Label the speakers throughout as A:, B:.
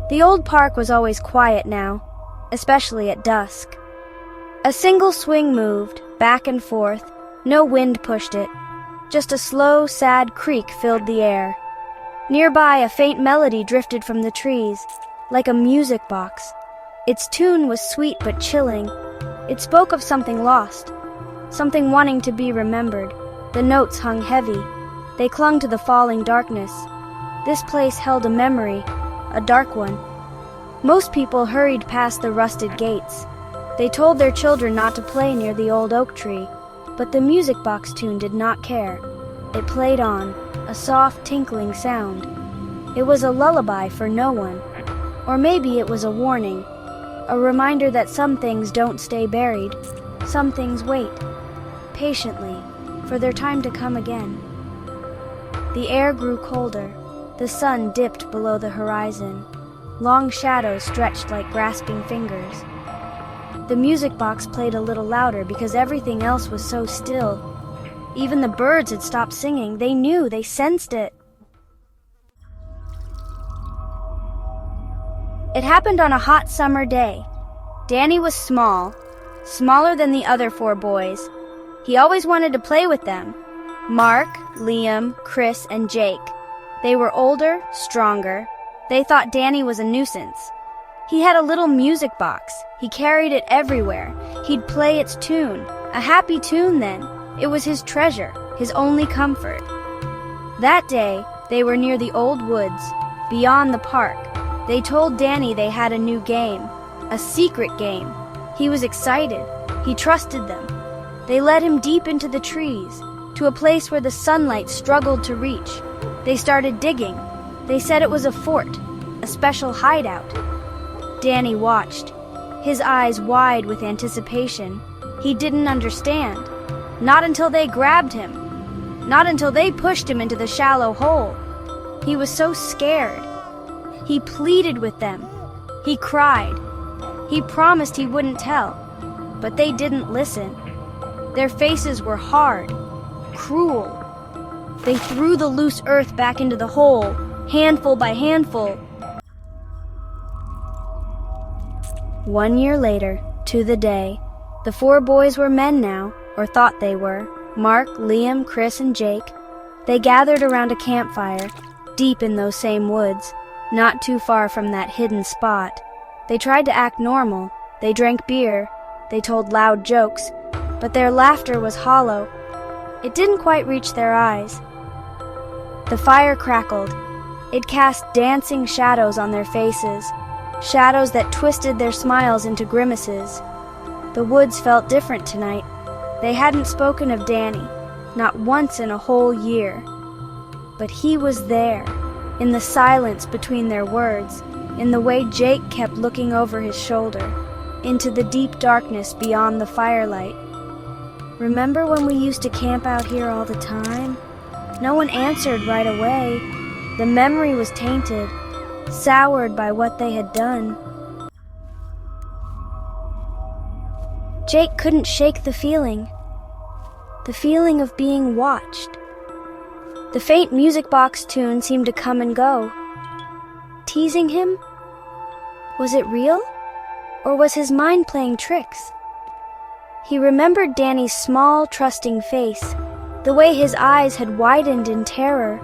A: The old park was always quiet now, especially at dusk. A single swing moved, back and forth. No wind pushed it. Just a slow, sad creak filled the air. Nearby, a faint melody drifted from the trees, like a music box. Its tune was sweet but chilling. It spoke of something lost, something wanting to be remembered. The notes hung heavy. They clung to the falling darkness. This place held a memory, a dark one. Most people hurried past the rusted gates. They told their children not to play near the old oak tree, but the music box tune did not care. It played on, a soft tinkling sound. It was a lullaby for no one. Or maybe it was a warning, a reminder that some things don't stay buried. Some things wait, patiently, for their time to come again. The air grew colder. The sun dipped below the horizon. Long shadows stretched like grasping fingers. The music box played a little louder because everything else was so still. Even the birds had stopped singing. They knew, they sensed it. It happened on a hot summer day. Danny was small, smaller than the other 4 boys. He always wanted to play with them. Mark, Liam, Chris, and Jake. They were older, stronger. They thought Danny was a nuisance. He had a little music box. He carried it everywhere. He'd play its tune. A happy tune then. It was his treasure, his only comfort. That day, they were near the old woods, beyond the park. They told Danny they had a new game, a secret game. He was excited. He trusted them. They led him deep into the trees, to a place where the sunlight struggled to reach. They started digging. They said it was a fort, a special hideout. Danny watched, his eyes wide with anticipation. He didn't understand. Not until they grabbed him. Not until they pushed him into the shallow hole. He was so scared. He pleaded with them. He cried. He promised he wouldn't tell. But they didn't listen. Their faces were hard, cruel. They threw the loose earth back into the hole, handful by handful. 1 year later, to the day, the 4 boys were men now, or thought they were. Mark, Liam, Chris, and Jake. They gathered around a campfire, deep in those same woods, not too far from that hidden spot. They tried to act normal. They drank beer. They told loud jokes, but their laughter was hollow. It didn't quite reach their eyes. The fire crackled. It cast dancing shadows on their faces, shadows that twisted their smiles into grimaces. The woods felt different tonight. They hadn't spoken of Danny, not once in a whole year. But he was there, in the silence between their words, in the way Jake kept looking over his shoulder, into the deep darkness beyond the firelight. Remember when we used to camp out here all the time? No one answered right away. The memory was tainted, soured by what they had done. Jake couldn't shake the feeling of being watched. The faint music box tune seemed to come and go. Teasing him? Was it real? Or was his mind playing tricks? He remembered Danny's small, trusting face, the way his eyes had widened in terror.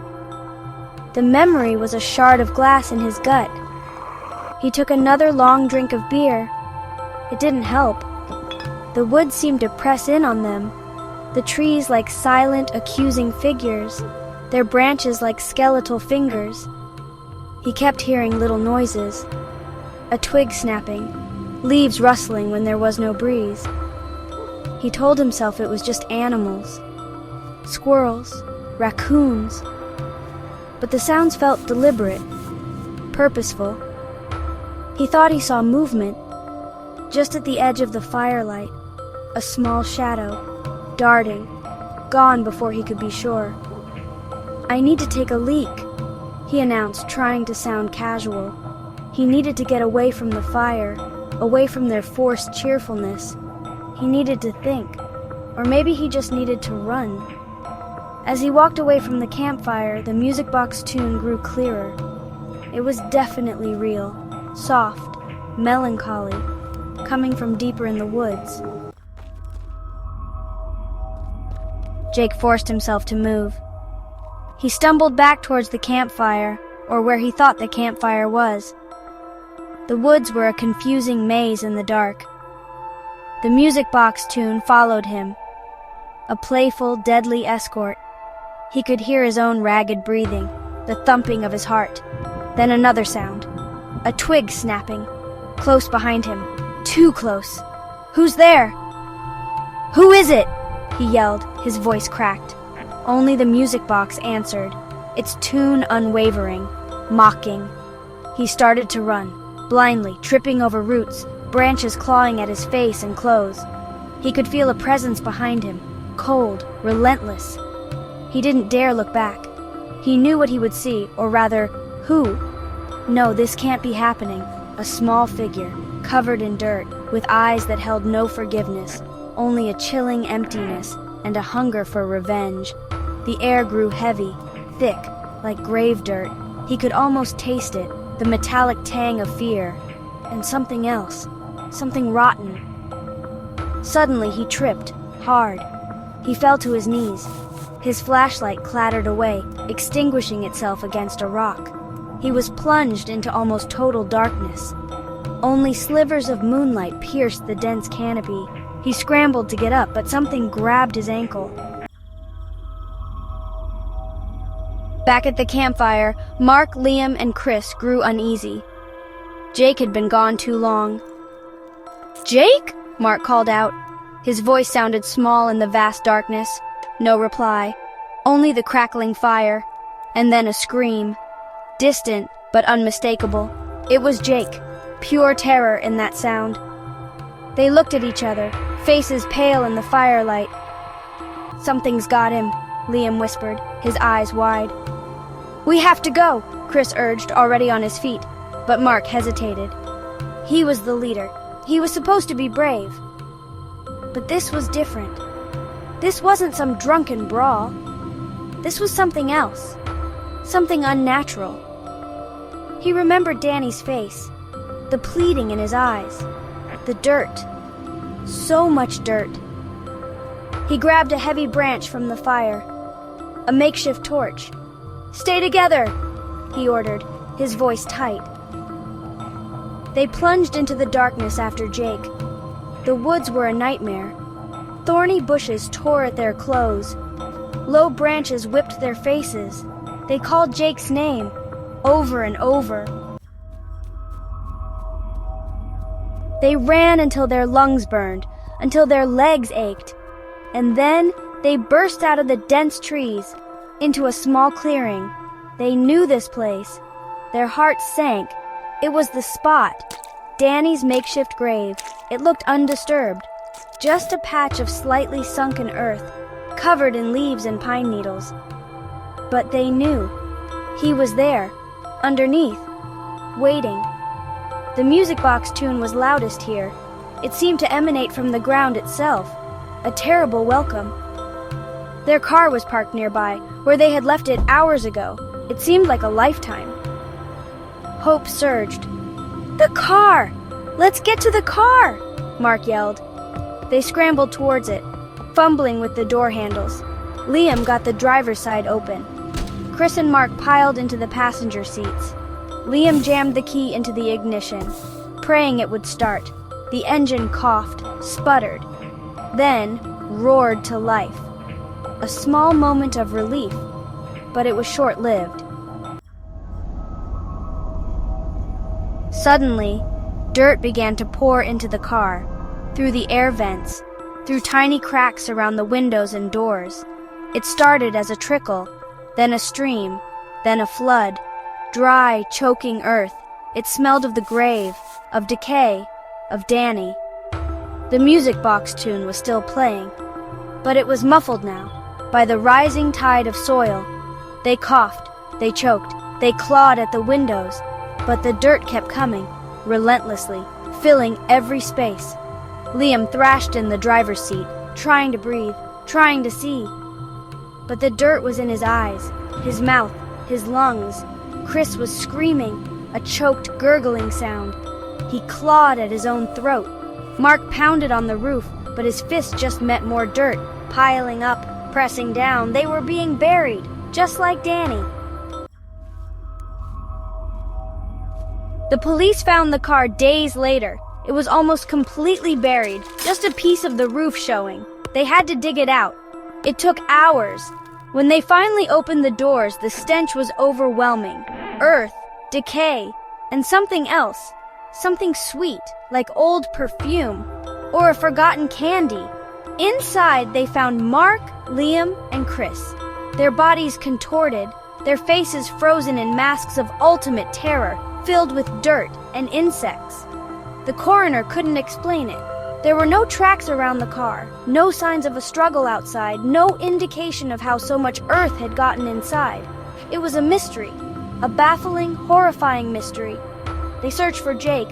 A: The memory was a shard of glass in his gut. He took another long drink of beer. It didn't help. The woods seemed to press in on them, the trees like silent, accusing figures, their branches like skeletal fingers. He kept hearing little noises, a twig snapping, leaves rustling when there was no breeze. He told himself it was just animals, squirrels, raccoons. But the sounds felt deliberate, purposeful. He thought he saw movement, just at the edge of the firelight, a small shadow, darting, gone before he could be sure. "I need to take a leak," he announced, trying to sound casual. He needed to get away from the fire, away from their forced cheerfulness. He needed to think, or maybe he just needed to run. As he walked away from the campfire, the music box tune grew clearer. It was definitely real. soft, melancholy, coming from deeper in the woods. Jake forced himself to move. He stumbled back towards the campfire, or where he thought the campfire was. The woods were a confusing maze in the dark. The music box tune followed him, a playful, deadly escort. He could hear his own ragged breathing, the thumping of his heart. Then another sound, a twig snapping, close behind him, too close. "Who's there?" "Who is it?" he yelled, his voice cracked. Only the music box answered, its tune unwavering, mocking. He started to run, blindly, tripping over roots, branches clawing at his face and clothes. He could feel a presence behind him, cold, relentless. He didn't dare look back. He knew what he would see, or rather, who. No, this can't be happening. A small figure, covered in dirt, with eyes that held no forgiveness, only a chilling emptiness and a hunger for revenge. The air grew heavy, thick, like grave dirt. He could almost taste it, the metallic tang of fear, and something else, something rotten. Suddenly he tripped, hard. He fell to his knees. His flashlight clattered away, extinguishing itself against a rock. He was plunged into almost total darkness. Only slivers of moonlight pierced the dense canopy. He scrambled to get up, but something grabbed his ankle. Back at the campfire, Mark, Liam, and Chris grew uneasy. Jake had been gone too long. "Jake?" Mark called out. His voice sounded small in the vast darkness. No reply, only the crackling fire, and then a scream. Distant, but unmistakable. It was Jake, pure terror in that sound. They looked at each other, faces pale in the firelight. "Something's got him," Liam whispered, his eyes wide. "We have to go," Chris urged, already on his feet, but Mark hesitated. He was the leader. He was supposed to be brave. But this was different. This wasn't some drunken brawl. This was something else, something unnatural. He remembered Danny's face, the pleading in his eyes, the dirt, so much dirt. He grabbed a heavy branch from the fire, a makeshift torch. "Stay together," he ordered, his voice tight. They plunged into the darkness after Jake. The woods were a nightmare. Thorny bushes tore at their clothes. Low branches whipped their faces. They called Jake's name, over and over. They ran until their lungs burned, until their legs ached. And then they burst out of the dense trees, into a small clearing. They knew this place. Their hearts sank. It was the spot, Danny's makeshift grave. It looked undisturbed. Just a patch of slightly sunken earth, covered in leaves and pine needles. But they knew. He was there, underneath, waiting. The music box tune was loudest here. It seemed to emanate from the ground itself, a terrible welcome. Their car was parked nearby, where they had left it hours ago. It seemed like a lifetime. Hope surged. "The car! Let's get to the car!" Mark yelled. They scrambled towards it, fumbling with the door handles. Liam got the driver's side open. Chris and Mark piled into the passenger seats. Liam jammed the key into the ignition, praying it would start. The engine coughed, sputtered, then roared to life. A small moment of relief, but it was short-lived. Suddenly, dirt began to pour into the car, through the air vents, through tiny cracks around the windows and doors. It started as a trickle, then a stream, then a flood. Dry, choking earth. It smelled of the grave, of decay, of Danny. The music box tune was still playing, but it was muffled now by the rising tide of soil. They coughed, they choked, they clawed at the windows, but the dirt kept coming, relentlessly, filling every space. Liam thrashed in the driver's seat, trying to breathe, trying to see. But the dirt was in his eyes, his mouth, his lungs. Chris was screaming. a choked, gurgling sound. He clawed at his own throat. Mark pounded on the roof, but his fist just met more dirt, piling up, pressing down. They were being buried, just like Danny. The police found the car days later. It was almost completely buried, just a piece of the roof showing. They had to dig it out. It took hours. When they finally opened the doors, the stench was overwhelming. Earth, decay, and something else. Something sweet, like old perfume, or a forgotten candy. Inside, they found Mark, Liam, and Chris. Their bodies contorted, their faces frozen in masks of ultimate terror, filled with dirt and insects. The coroner couldn't explain it. There were no tracks around the car, no signs of a struggle outside, no indication of how so much earth had gotten inside. It was a mystery, a baffling, horrifying mystery. They searched for Jake,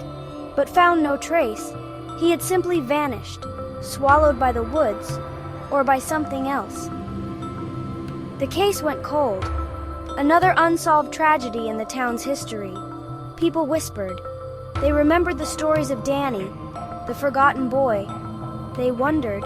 A: but found no trace. He had simply vanished, swallowed by the woods, or by something else. The case went cold. Another unsolved tragedy in the town's history. People whispered. They remembered the stories of Danny, the forgotten boy. They wondered,